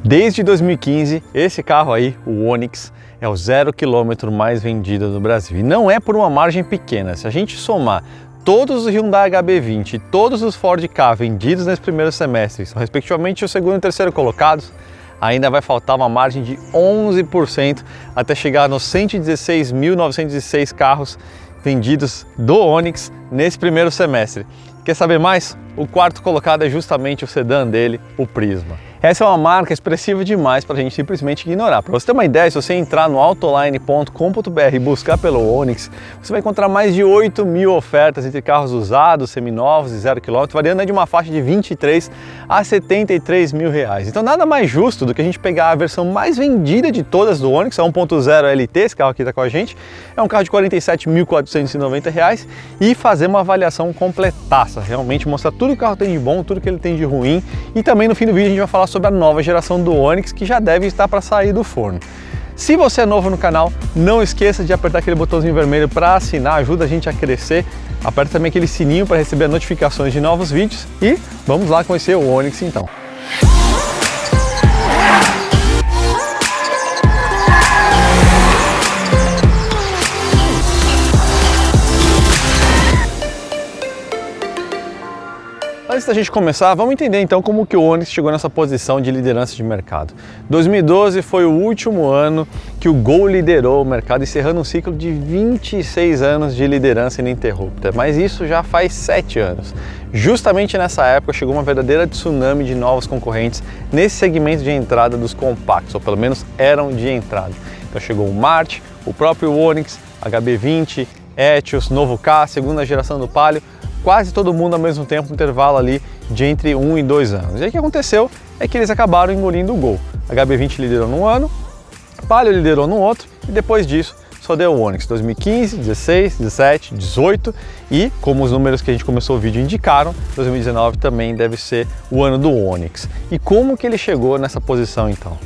Desde 2015, esse carro aí, o Onix, é o 0 km mais vendido do Brasil. E não é por uma margem pequena. Se a gente somar todos os Hyundai HB20 e todos os Ford Ka vendidos nesse primeiro semestre, são respectivamente o segundo e terceiro colocados, ainda vai faltar uma margem de 11% até chegar nos 116.906 carros vendidos do Onix nesse primeiro semestre. Quer saber mais? O quarto colocado é justamente o sedã dele, o Prisma. Essa é uma marca expressiva demais para a gente simplesmente ignorar. Para você ter uma ideia, se você entrar no autoline.com.br e buscar pelo Onix, você vai encontrar mais de 8.000 ofertas entre carros usados, seminovos e 0 km, variando de uma faixa de 23 a 73 mil reais. Então nada mais justo do que a gente pegar a versão mais vendida de todas do Onix, a 1.0 LT, esse carro aqui está com a gente, é um carro de R$ 47.490 e fazer uma avaliação completaça, realmente mostrar tudo que o carro tem de bom, tudo que ele tem de ruim, e também no fim do vídeo a gente vai falar sobre a nova geração do Onix, que já deve estar para sair do forno. Se você é novo no canal, não esqueça de apertar aquele botãozinho vermelho para assinar, ajuda a gente a crescer. Aperta também aquele sininho para receber notificações de novos vídeos e vamos lá conhecer o Onix então. Antes da gente começar, vamos entender então como que o Onix chegou nessa posição de liderança de mercado. 2012 foi o último ano que o Gol liderou o mercado, encerrando um ciclo de 26 anos de liderança ininterrupta, mas isso já faz 7 anos. Justamente nessa época chegou uma verdadeira tsunami de novos concorrentes nesse segmento de entrada dos compactos, ou pelo menos eram de entrada. Então chegou o Marte, o próprio Onix, HB20, Etios, novo Ka, segunda geração do Palio, quase todo mundo ao mesmo tempo, um intervalo ali de entre 1 e 2 anos. E aí o que aconteceu é que eles acabaram engolindo o Gol. A HB20 liderou num ano, Palio liderou num outro e depois disso só deu o Onix 2015, 16, 17, 18 e, como os números que a gente começou o vídeo indicaram, 2019 também deve ser o ano do Onix. E como que ele chegou nessa posição então?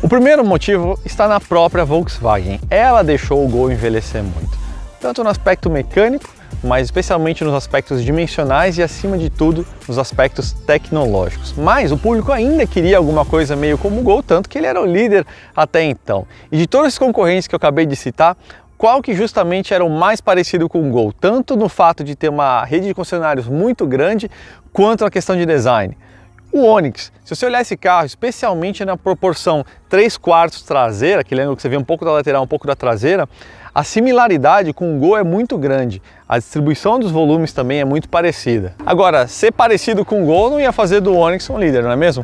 O primeiro motivo está na própria Volkswagen. Ela deixou o Gol envelhecer muito, tanto no aspecto mecânico, mas especialmente nos aspectos dimensionais e, acima de tudo, nos aspectos tecnológicos. Mas o público ainda queria alguma coisa meio como o Gol, tanto que ele era o líder até então. E de todos os concorrentes que eu acabei de citar, qual que justamente era o mais parecido com o Gol, tanto no fato de ter uma rede de concessionários muito grande, quanto na questão de design? O Onix. Se você olhar esse carro, especialmente na proporção 3/4 traseira, que lembra que você vê um pouco da lateral, um pouco da traseira, a similaridade com o Gol é muito grande. A distribuição dos volumes também é muito parecida. Agora, ser parecido com o Gol não ia fazer do Onix um líder, não é mesmo?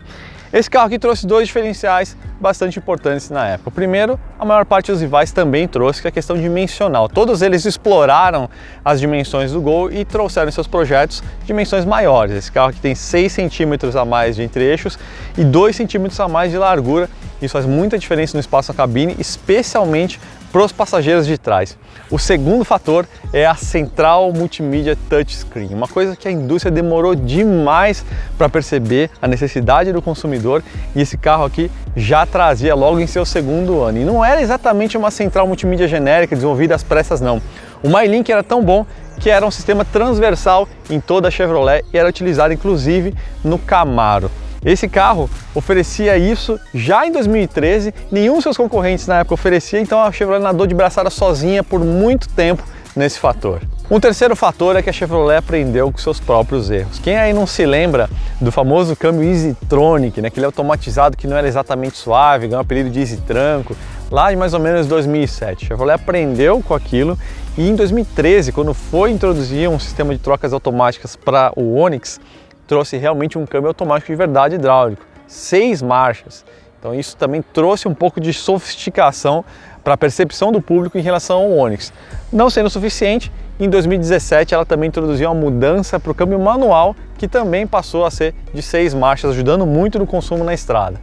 Esse carro aqui trouxe dois diferenciais bastante importantes na época. O primeiro, a maior parte dos rivais também trouxe, que é a questão dimensional. Todos eles exploraram as dimensões do Gol e trouxeram em seus projetos dimensões maiores. Esse carro aqui tem 6 centímetros a mais de entre-eixos e 2 centímetros a mais de largura. Isso faz muita diferença no espaço na cabine, especialmente para os passageiros de trás. O segundo fator é a central multimídia touchscreen, uma coisa que a indústria demorou demais para perceber a necessidade do consumidor, e esse carro aqui já trazia logo em seu segundo ano. E não era exatamente uma central multimídia genérica desenvolvida às pressas não. O MyLink era tão bom que era um sistema transversal em toda a Chevrolet e era utilizado inclusive no Camaro. Esse carro oferecia isso já em 2013, nenhum dos seus concorrentes na época oferecia, então a Chevrolet nadou de braçada sozinha por muito tempo nesse fator. Um terceiro fator é que a Chevrolet aprendeu com seus próprios erros. Quem aí não se lembra do famoso câmbio EasyTronic, né? Aquele automatizado que não era exatamente suave, ganhou o apelido de Easy Tranco, lá de mais ou menos 2007. A Chevrolet aprendeu com aquilo e em 2013, quando foi introduzir um sistema de trocas automáticas para o Onix, trouxe realmente um câmbio automático de verdade hidráulico, 6 marchas. Então isso também trouxe um pouco de sofisticação para a percepção do público em relação ao Onix. Não sendo suficiente, em 2017 ela também introduziu uma mudança para o câmbio manual, que também passou a ser de 6 marchas, ajudando muito no consumo na estrada.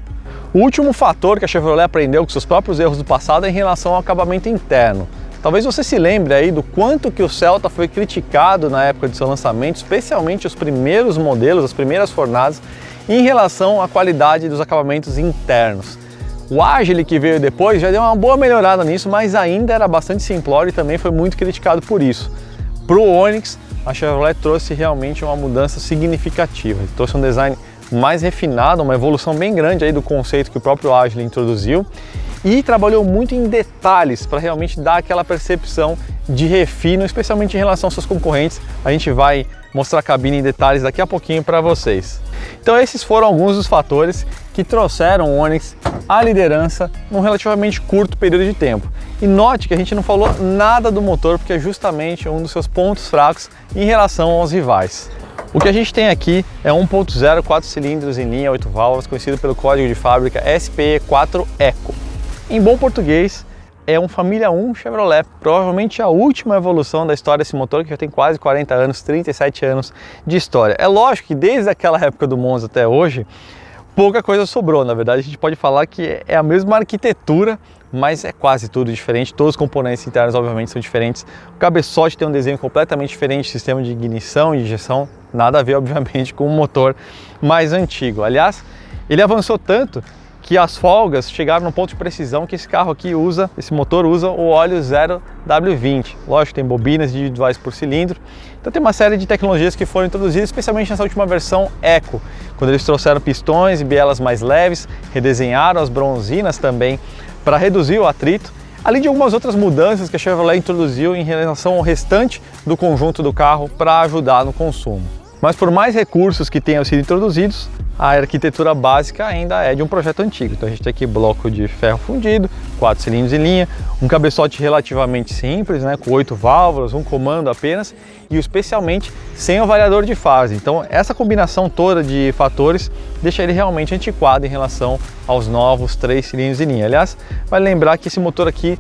O último fator que a Chevrolet aprendeu com seus próprios erros do passado é em relação ao acabamento interno. Talvez você se lembre aí do quanto que o Celta foi criticado na época de seu lançamento, especialmente os primeiros modelos, as primeiras fornadas, em relação à qualidade dos acabamentos internos. O Agile que veio depois já deu uma boa melhorada nisso, mas ainda era bastante simplório e também foi muito criticado por isso. Para o Onix, a Chevrolet trouxe realmente uma mudança significativa, trouxe um design mais refinada, uma evolução bem grande aí do conceito que o próprio Agile introduziu, e trabalhou muito em detalhes para realmente dar aquela percepção de refino, especialmente em relação aos seus concorrentes. A gente vai mostrar a cabine em detalhes daqui a pouquinho para vocês. Então esses foram alguns dos fatores que trouxeram o Onix à liderança num relativamente curto período de tempo. E note que a gente não falou nada do motor, porque é justamente um dos seus pontos fracos em relação aos rivais. O que a gente tem aqui é 1.0 4 cilindros em linha, 8 válvulas, conhecido pelo código de fábrica SPE4 Eco. Em bom português, é um Família 1 Chevrolet, provavelmente a última evolução da história desse motor, que já tem quase 40 anos, 37 anos de história. É lógico que desde aquela época do Monza até hoje, pouca coisa sobrou. Na verdade, a gente pode falar que é a mesma arquitetura, mas é quase tudo diferente. Todos os componentes internos, obviamente, são diferentes. O cabeçote tem um desenho completamente diferente, sistema de ignição e injeção, nada a ver, obviamente, com o motor mais antigo. Aliás, ele avançou tanto que as folgas chegaram no ponto de precisão que esse carro aqui usa, esse motor usa o óleo 0W20. Lógico, tem bobinas individuais por cilindro. Então tem uma série de tecnologias que foram introduzidas, especialmente nessa última versão Eco, quando eles trouxeram pistões e bielas mais leves, redesenharam as bronzinas também para reduzir o atrito, além de algumas outras mudanças que a Chevrolet introduziu em relação ao restante do conjunto do carro para ajudar no consumo. Mas por mais recursos que tenham sido introduzidos, a arquitetura básica ainda é de um projeto antigo. Então a gente tem aqui bloco de ferro fundido, 4 cilindros em linha, um cabeçote relativamente simples, né, com 8 válvulas, um comando apenas, e especialmente sem o variador de fase. Então essa combinação toda de fatores deixa ele realmente antiquado em relação aos novos 3 cilindros em linha. Aliás, vale lembrar que esse motor aqui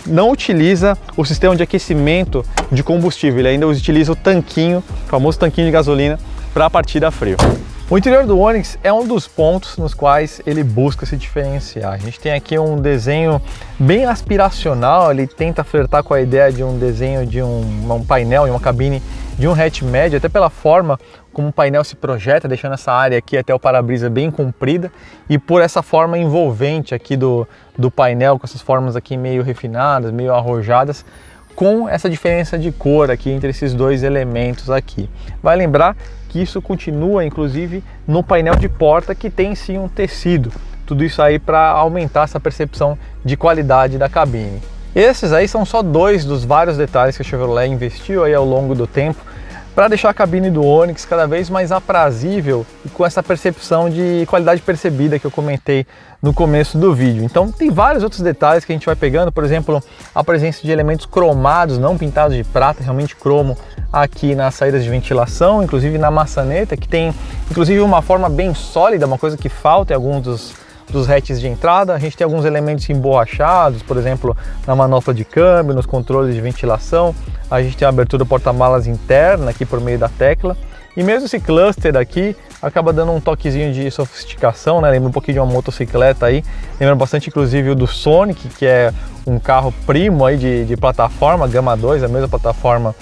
não utiliza o sistema de aquecimento de combustível, ele ainda utiliza o tanquinho, o famoso tanquinho de gasolina, para a partida a frio. O interior do Onix é um dos pontos nos quais ele busca se diferenciar. A gente tem aqui um desenho bem aspiracional, ele tenta flertar com a ideia de um desenho de um painel e uma cabine de um hatch médio, até pela forma como o painel se projeta, deixando essa área aqui até o para-brisa bem comprida, e por essa forma envolvente aqui do painel, com essas formas aqui meio refinadas, meio arrojadas, com essa diferença de cor aqui entre esses dois elementos aqui. Vai lembrar que isso continua inclusive no painel de porta, que tem sim um tecido. Tudo isso aí para aumentar essa percepção de qualidade da cabine. Esses aí são só dois dos vários detalhes que a Chevrolet investiu aí ao longo do tempo para deixar a cabine do Onix cada vez mais aprazível e com essa percepção de qualidade percebida que eu comentei no começo do vídeo. Então tem vários outros detalhes que a gente vai pegando, por exemplo, a presença de elementos cromados, não pintados de prata, realmente cromo aqui nas saídas de ventilação, inclusive na maçaneta, que tem inclusive uma forma bem sólida, uma coisa que falta em alguns dos hatches de entrada. A gente tem alguns elementos emborrachados, por exemplo, na manopla de câmbio, nos controles de ventilação. A gente tem a abertura porta-malas interna aqui por meio da tecla. E mesmo esse cluster aqui acaba dando um toquezinho de sofisticação, né? Lembra um pouquinho de uma motocicleta aí. Lembra bastante inclusive o do Sonic, que é um carro primo aí de plataforma, Gama 2, a mesma plataforma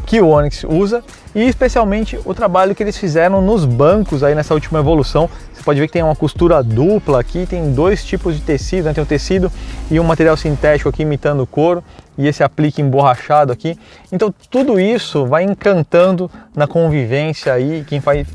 que o Onix usa, e especialmente o trabalho que eles fizeram nos bancos aí nessa última evolução. Você pode ver que tem uma costura dupla aqui, tem dois tipos de tecido, né? Tem um tecido e um material sintético aqui imitando o couro, e esse aplique emborrachado aqui. Então tudo isso vai encantando na convivência aí, quem faz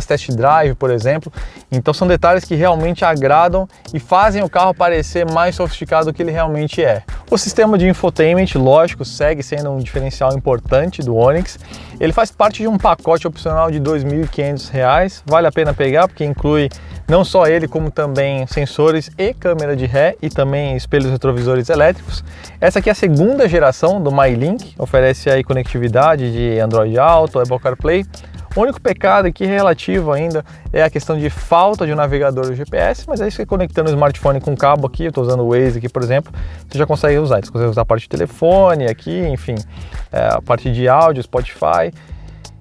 test drive, por exemplo. Então são detalhes que realmente agradam e fazem o carro parecer mais sofisticado do que ele realmente é. O sistema de infotainment, lógico, segue sendo um diferencial importante do Onix. Ele faz parte de um pacote opcional de R$ 2.500, vale a pena pegar porque inclui não só ele, como também sensores e câmera de ré e também espelhos retrovisores elétricos. Essa aqui é a segunda geração do MyLink, oferece aí conectividade de Android Auto, Apple CarPlay. O único pecado aqui relativo ainda é a questão de falta de um navegador GPS, mas aí você conectando o smartphone com cabo aqui, eu estou usando o Waze aqui, por exemplo, você já consegue usar. Você consegue usar a parte de telefone aqui, enfim, a parte de áudio, Spotify.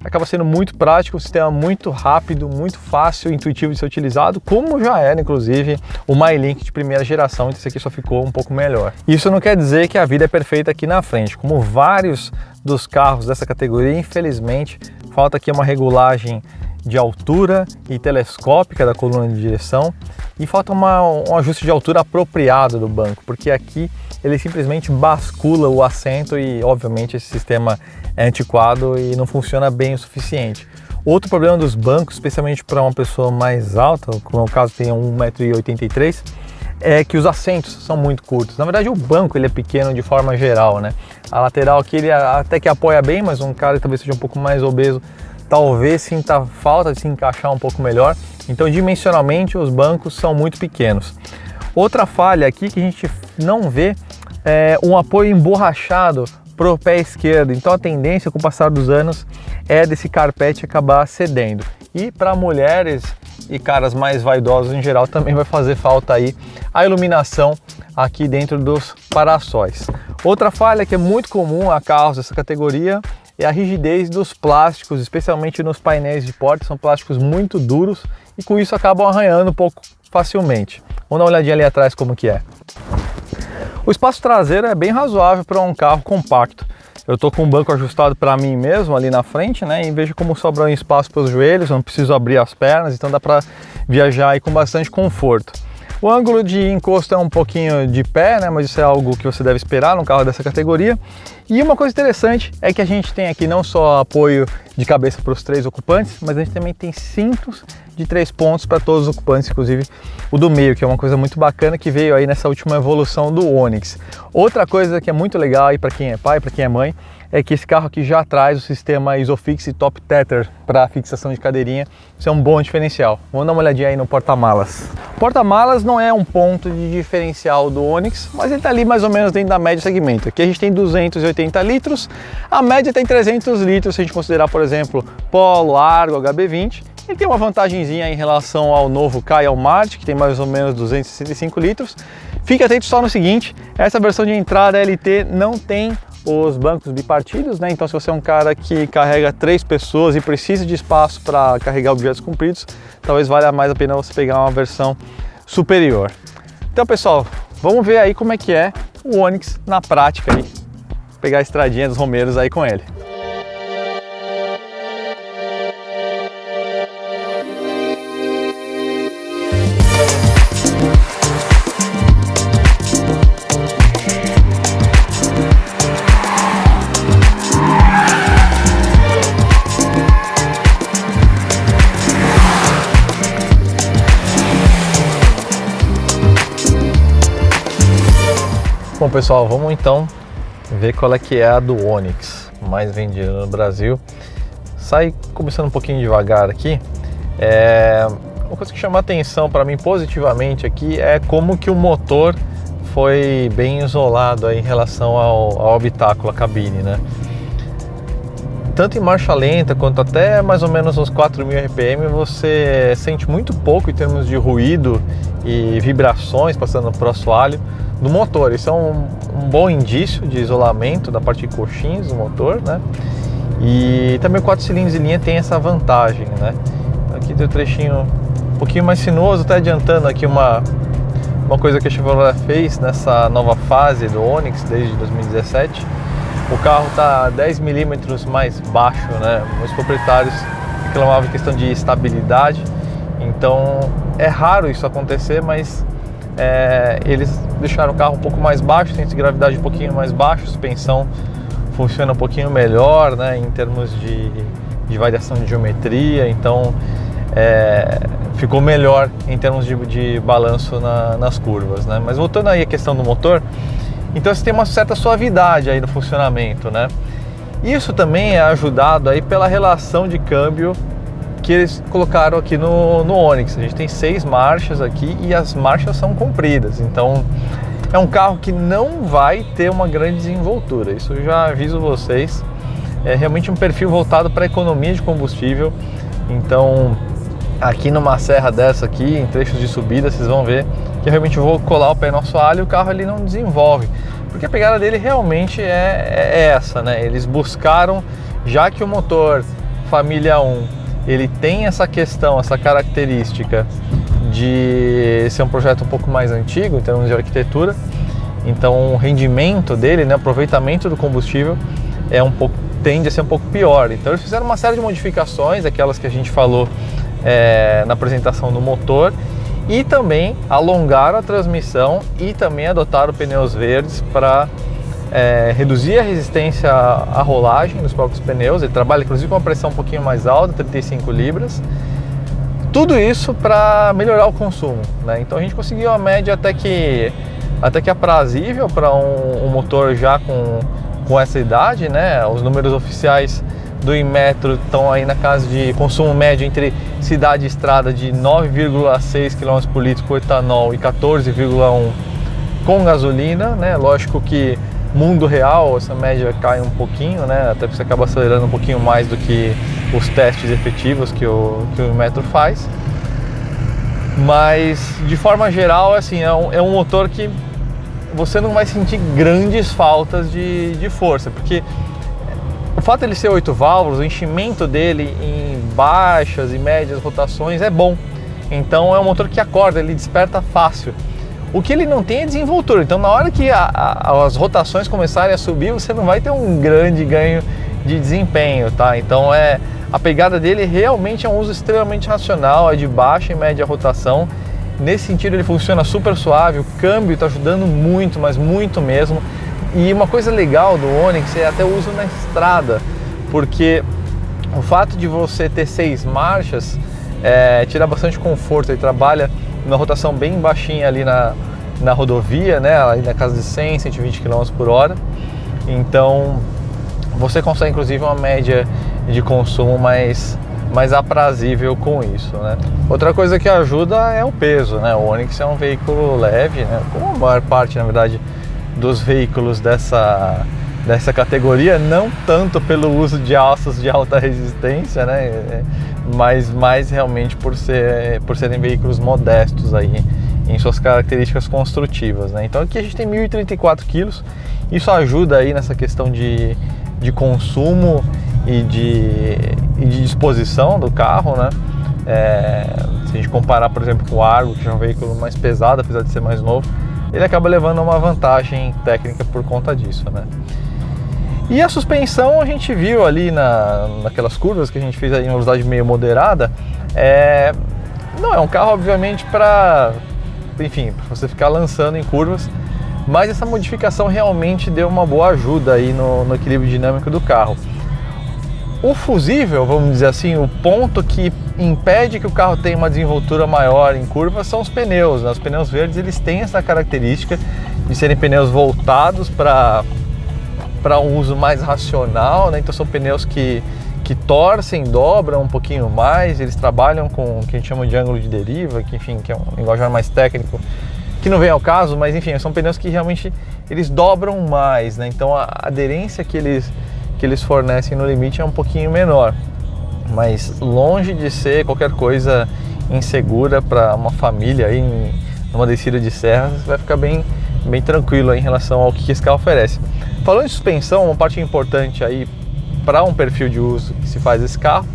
Acaba sendo muito prático, um sistema muito rápido, muito fácil, intuitivo de ser utilizado, como já era, inclusive, o MyLink de primeira geração, então esse aqui só ficou um pouco melhor. Isso não quer dizer que a vida é perfeita aqui na frente, como vários dos carros dessa categoria, infelizmente, falta aqui uma regulagem de altura e telescópica da coluna de direção, e falta um ajuste de altura apropriado do banco, porque aqui ele simplesmente bascula o assento e obviamente esse sistema é antiquado e não funciona bem o suficiente. Outro problema dos bancos, especialmente para uma pessoa mais alta, como é o caso, tem 1,83 m, é que os assentos são muito curtos. Na verdade, o banco ele é pequeno de forma geral, né? A lateral aqui ele até que apoia bem, mas um cara que talvez seja um pouco mais obeso, talvez sinta falta de se encaixar um pouco melhor. Então, dimensionalmente, os bancos são muito pequenos. Outra falha aqui que a gente não vê é um apoio emborrachado para o pé esquerdo. Então, a tendência com o passar dos anos é desse carpete acabar cedendo. E para mulheres e caras mais vaidosos em geral também vai fazer falta aí a iluminação aqui dentro dos para-sóis. Outra falha que é muito comum a carros dessa categoria é a rigidez dos plásticos, especialmente nos painéis de porta. São plásticos muito duros e com isso acabam arranhando um pouco facilmente. Vamos dar uma olhadinha ali atrás como que é. O espaço traseiro é bem razoável para um carro compacto. Eu estou com o banco ajustado para mim mesmo ali na frente, né? E vejo como sobra um espaço para os joelhos, não preciso abrir as pernas, então dá para viajar aí com bastante conforto. O ângulo de encosto é um pouquinho de pé, né? Mas isso é algo que você deve esperar num carro dessa categoria. E uma coisa interessante é que a gente tem aqui não só apoio de cabeça para os 3 ocupantes, mas a gente também tem cintos de 3 pontos para todos os ocupantes, inclusive o do meio, que é uma coisa muito bacana que veio aí nessa última evolução do Onix. Outra coisa que é muito legal aí para quem é pai, para quem é mãe, é que esse carro aqui já traz o sistema Isofix e Top Tether para fixação de cadeirinha. Isso é um bom diferencial. Vamos dar uma olhadinha aí no porta-malas. O porta-malas não é um ponto de diferencial do Onix, mas ele está ali mais ou menos dentro da média segmento. Aqui a gente tem 280 litros, a média tem 300 litros se a gente considerar, por exemplo, Polo, Argo, HB20. Ele tem uma vantagenzinha em relação ao novo Ka e ao Marte, que tem mais ou menos 265 litros. Fique atento só no seguinte, essa versão de entrada LT não tem os bancos bipartidos, né? Então se você é um cara que carrega 3 pessoas e precisa de espaço para carregar objetos compridos, talvez valha mais a pena você pegar uma versão superior. Então pessoal, vamos ver aí como é que é o Onix na prática aí, pegar a estradinha dos Romeiros aí com ele. Bom pessoal, vamos então ver qual é que é a do Onix, mais vendida no Brasil. Sai começando um pouquinho devagar aqui. Uma coisa que chama a atenção para mim positivamente aqui é como que o motor foi bem isolado aí em relação ao habitáculo, a cabine, né? Tanto em marcha lenta quanto até mais ou menos uns 4.000 RPM você sente muito pouco em termos de ruído e vibrações passando para o assoalho do motor. Isso é um bom indício de isolamento da parte de coxins do motor, né? E também o 4 cilindros em linha tem essa vantagem, né? Aqui tem o trechinho um pouquinho mais sinuoso, até adiantando aqui uma coisa que a Chevrolet fez nessa nova fase do Onix desde 2017. O carro está 10 milímetros mais baixo, né? Os proprietários reclamavam em questão de estabilidade, então é raro isso acontecer, mas eles deixaram o carro um pouco mais baixo, centro de gravidade um pouquinho mais baixo, suspensão funciona um pouquinho melhor, né, em termos de variação de geometria, então ficou melhor em termos de balanço nas curvas, né? Mas voltando aí à questão do motor, então você tem uma certa suavidade aí no funcionamento, né? Isso também é ajudado aí pela relação de câmbio que eles colocaram aqui no Onix. A gente tem 6 marchas aqui e as marchas são compridas, então é um carro que não vai ter uma grande desenvoltura, isso eu já aviso vocês. É realmente um perfil voltado para a economia de combustível, então aqui numa serra dessa aqui, em trechos de subida, vocês vão ver que eu realmente vou colar o pé no assoalho e o carro ele não desenvolve, porque a pegada dele realmente é essa, né? Eles buscaram, já que o motor família 1 ele tem essa questão, essa característica de ser um projeto um pouco mais antigo em termos de arquitetura, então o rendimento dele, né, aproveitamento do combustível tende a ser um pouco pior. Então eles fizeram uma série de modificações, aquelas que a gente falou na apresentação do motor, e também alongaram a transmissão e também adotaram pneus verdes para reduzir a resistência à rolagem dos próprios pneus. Ele trabalha inclusive com uma pressão um pouquinho mais alta, 35 libras. Tudo isso para melhorar o consumo, né? Então a gente conseguiu uma média até que aprazível para um motor já com essa idade, né? Os números oficiais do Inmetro estão aí na casa de consumo médio entre cidade e estrada de 9,6 km por litro com etanol e 14,1 com gasolina, né? Lógico que mundo real essa média cai um pouquinho, né? Até porque você acaba acelerando um pouquinho mais do que os testes efetivos que o Inmetro faz. Mas de forma geral, assim, é um motor que você não vai sentir grandes faltas de força, porque o fato de ele ser 8 válvulas, o enchimento dele em baixas e médias rotações é bom. Então é um motor que acorda, ele desperta fácil. O que ele não tem é desenvoltura, então na hora que as rotações começarem a subir, você não vai ter um grande ganho de desempenho, tá? Então a pegada dele realmente é um uso extremamente racional, é de baixa e média rotação. Nesse sentido ele funciona super suave, o câmbio está ajudando muito, mas muito mesmo. E uma coisa legal do Onix é até o uso na estrada, porque o fato de você ter 6 marchas tira bastante conforto. Ele trabalha numa rotação bem baixinha ali na rodovia, né, ali na casa de 100, 120 km por hora. Então você consegue inclusive uma média de consumo mais aprazível com isso, né? Outra coisa que ajuda é o peso, né? O Onix é um veículo leve, né? Como a maior parte, na verdade, dos veículos dessa categoria, não tanto pelo uso de aços de alta resistência, né? Mas mais realmente por serem veículos modestos aí em suas características construtivas, né? Então aqui a gente tem 1.034 kg, isso ajuda aí nessa questão de consumo e de disposição do carro, né? Se a gente comparar, por exemplo, com o Argo, que é um veículo mais pesado, apesar de ser mais novo, ele acaba levando uma vantagem técnica por conta disso, né? E a suspensão a gente viu ali naquelas curvas que a gente fez aí em velocidade meio moderada. Não é um carro, obviamente, para você ficar lançando em curvas, mas essa modificação realmente deu uma boa ajuda aí no equilíbrio dinâmico do carro. O fusível, vamos dizer assim, o ponto que impede que o carro tenha uma desenvoltura maior em curvas são os pneus, né? Os pneus verdes, eles têm essa característica de serem pneus voltados para um uso mais racional, né? Então são pneus que torcem, dobram um pouquinho mais, eles trabalham com o que a gente chama de ângulo de deriva, que é um linguajar mais técnico, que não vem ao caso, mas enfim, são pneus que realmente eles dobram mais, né? Então a aderência que eles fornecem no limite é um pouquinho menor, mas longe de ser qualquer coisa insegura para uma família aí numa descida de serra. Você vai ficar bem tranquilo aí em relação ao que esse carro oferece. Falando em suspensão, uma parte importante aí para um perfil de uso que se faz esse carro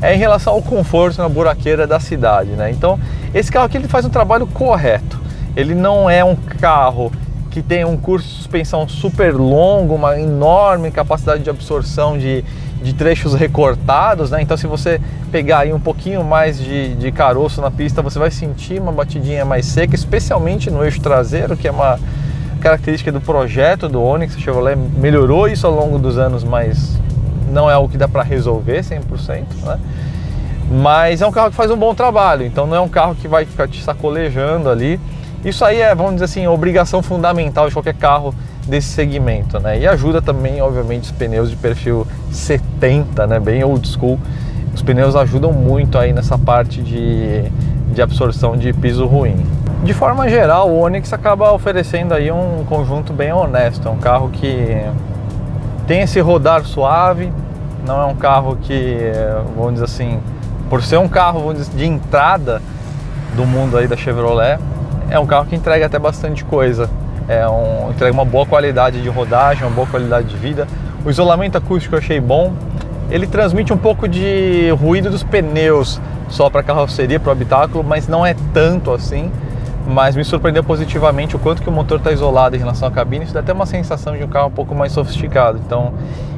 é em relação ao conforto na buraqueira da cidade, né? Então esse carro aqui ele faz um trabalho correto. Ele não é um carro que tem um curso de suspensão super longo, uma enorme capacidade de absorção de trechos recortados, né? Então se você pegar aí um pouquinho mais de caroço na pista, você vai sentir uma batidinha mais seca, especialmente no eixo traseiro, que é uma característica do projeto do Onix. A Chevrolet melhorou isso ao longo dos anos, mas não é algo que dá para resolver 100%, né? Mas é um carro que faz um bom trabalho, então não é um carro que vai ficar te sacolejando ali. Isso aí é, vamos dizer assim, obrigação fundamental de qualquer carro desse segmento, né? E ajuda também, obviamente, os pneus de perfil 70, né? Bem old school. Os pneus ajudam muito aí nessa parte de absorção de piso ruim. De forma geral, o Onix acaba oferecendo aí um conjunto bem honesto. É um carro que tem esse rodar suave, não é um carro que, vamos dizer assim, por ser um carro, vamos dizer, de entrada do mundo aí da Chevrolet, é um carro que entrega até bastante coisa. Entrega uma boa qualidade de rodagem, uma boa qualidade de vida. O isolamento acústico eu achei bom. Ele transmite um pouco de ruído dos pneus só para a carroceria, para o habitáculo, mas não é tanto assim. Mas me surpreendeu positivamente o quanto que o motor está isolado em relação à cabine. Isso dá até uma sensação de um carro um pouco mais sofisticado. Então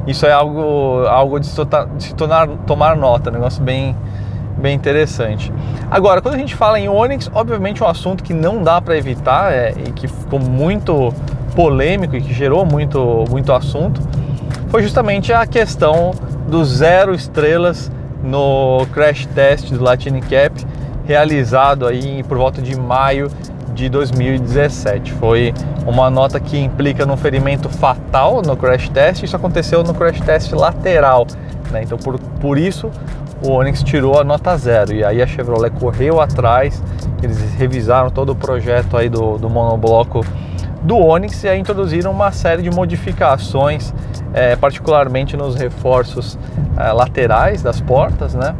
isso é algo de se tomar nota, um negócio bem interessante. Agora, quando a gente fala em Onix, obviamente um assunto que não dá para evitar e que ficou muito polêmico e que gerou muito assunto foi justamente a questão dos 0 estrelas no crash test do Lightning Cap, realizado aí por volta de maio de 2017. Foi uma nota que implica num ferimento fatal no crash test. Isso aconteceu no crash test lateral, né? Então por isso o Onix tirou a nota 0, e aí a Chevrolet correu atrás, eles revisaram todo o projeto aí do monobloco do Onix e aí introduziram uma série de modificações, particularmente nos reforços laterais das portas, né?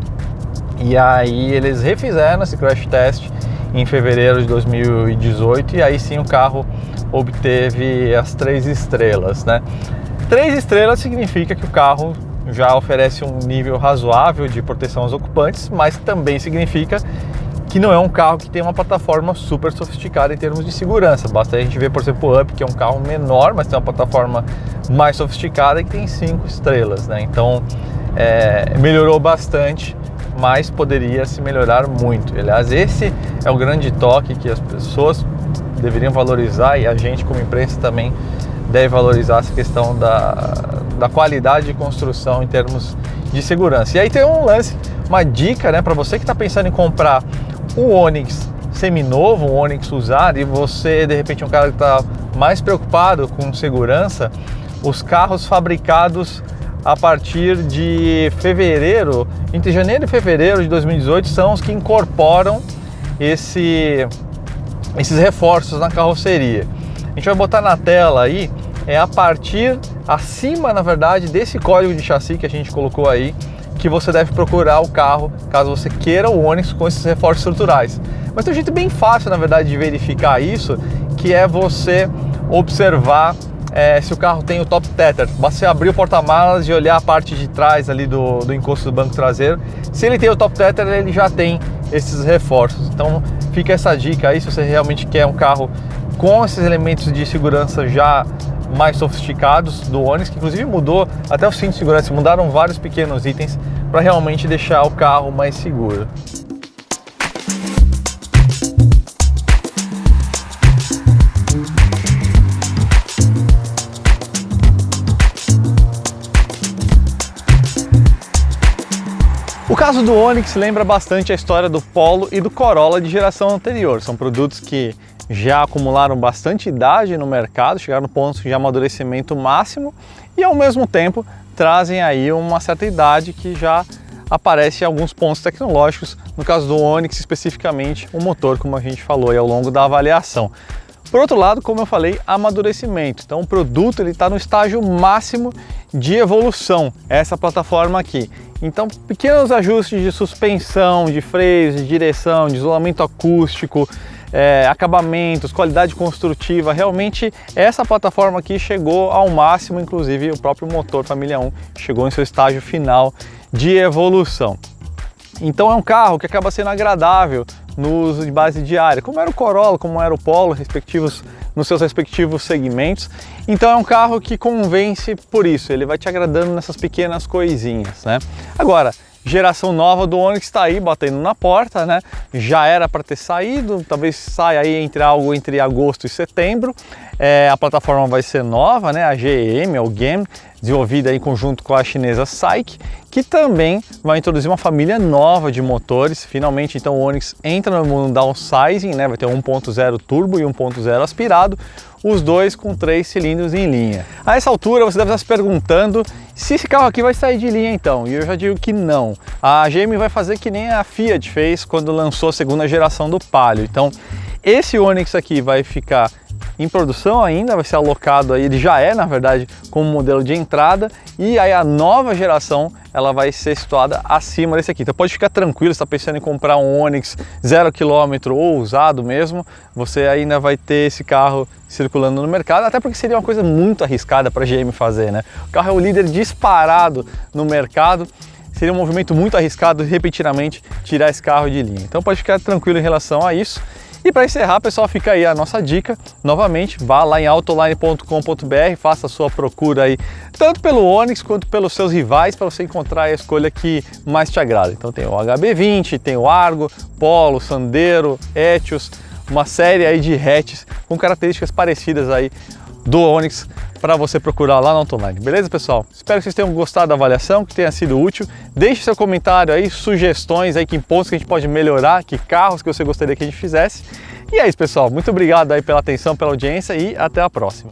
E aí eles refizeram esse crash test em fevereiro de 2018 e aí sim o carro obteve as 3 estrelas, né? 3 estrelas significa que o carro já oferece um nível razoável de proteção aos ocupantes, mas também significa que não é um carro que tem uma plataforma super sofisticada em termos de segurança. Basta a gente ver, por exemplo, o Up, que é um carro menor, mas tem uma plataforma mais sofisticada e que tem 5 estrelas, né? Então melhorou bastante, mas poderia se melhorar muito. Aliás, esse é o grande toque que as pessoas deveriam valorizar, e a gente como imprensa também deve valorizar essa questão da qualidade de construção em termos de segurança. E aí tem um lance, uma dica, né, para você que está pensando em comprar um Onix seminovo, um Onix usado, e você de repente é um cara que está mais preocupado com segurança. Os carros fabricados a partir de fevereiro, entre janeiro e fevereiro de 2018, são os que incorporam esses reforços na carroceria. A gente vai botar na tela aí, acima, na verdade, desse código de chassi que a gente colocou aí, que você deve procurar o carro, caso você queira o Onix com esses reforços estruturais. Mas tem um jeito bem fácil, na verdade, de verificar isso, que é você observar se o carro tem o top tether. Basta você abrir o porta-malas e olhar a parte de trás ali do encosto do banco traseiro. Se ele tem o top tether, ele já tem esses reforços. Então fica essa dica aí, se você realmente quer um carro com esses elementos de segurança já mais sofisticados do Onix, que inclusive mudou até o cinto de segurança, mudaram vários pequenos itens para realmente deixar o carro mais seguro. O caso do Onix lembra bastante a história do Polo e do Corolla de geração anterior. São produtos que já acumularam bastante idade no mercado, chegaram no ponto de amadurecimento máximo e ao mesmo tempo trazem aí uma certa idade que já aparece em alguns pontos tecnológicos, no caso do Onix especificamente o motor, como a gente falou aí ao longo da avaliação. Por outro lado, como eu falei, amadurecimento. Então o produto está no estágio máximo de evolução, essa plataforma aqui. Então pequenos ajustes de suspensão, de freios, de direção, de isolamento acústico, acabamentos, qualidade construtiva, realmente essa plataforma aqui chegou ao máximo, inclusive o próprio motor Família 1 chegou em seu estágio final de evolução. Então é um carro que acaba sendo agradável no uso de base diária, como era o Corolla, como era o Polo, nos seus respectivos segmentos. Então é um carro que convence por isso, ele vai te agradando nessas pequenas coisinhas, né? Agora, geração nova do Onix está aí batendo na porta, né? Já era para ter saído, talvez saia aí entre agosto e setembro. A plataforma vai ser nova, né? A GM, ou GEM, desenvolvida em conjunto com a chinesa SAIC, que também vai introduzir uma família nova de motores. Finalmente, então, o Onix entra no downsizing, né? Vai ter 1.0 turbo e 1.0 aspirado, os dois com 3 cilindros em linha. A essa altura, você deve estar se perguntando se esse carro aqui vai sair de linha então, e eu já digo que não. A GM vai fazer que nem a Fiat fez quando lançou a segunda geração do Palio. Então, esse Onix aqui vai ficar em produção ainda, vai ser alocado aí, ele já é na verdade como modelo de entrada, e aí a nova geração ela vai ser situada acima desse aqui. Então pode ficar tranquilo, se está pensando em comprar um Onix 0 km ou usado mesmo, você ainda vai ter esse carro circulando no mercado, até porque seria uma coisa muito arriscada para a GM fazer, né? O carro é o líder disparado no mercado, seria um movimento muito arriscado repentinamente tirar esse carro de linha. Então pode ficar tranquilo em relação a isso. E para encerrar, pessoal, fica aí a nossa dica. Novamente, vá lá em autoline.com.br, faça a sua procura aí, tanto pelo Onix quanto pelos seus rivais, para você encontrar a escolha que mais te agrada. Então tem o HB20, tem o Argo, Polo, Sandero, Etios, uma série aí de hatches com características parecidas aí do Onix para você procurar lá no Autoline. Beleza, pessoal? Espero que vocês tenham gostado da avaliação, que tenha sido útil. Deixe seu comentário aí, sugestões aí, que pontos que a gente pode melhorar, que carros que você gostaria que a gente fizesse. E é isso, pessoal. Muito obrigado aí pela atenção, pela audiência e até a próxima.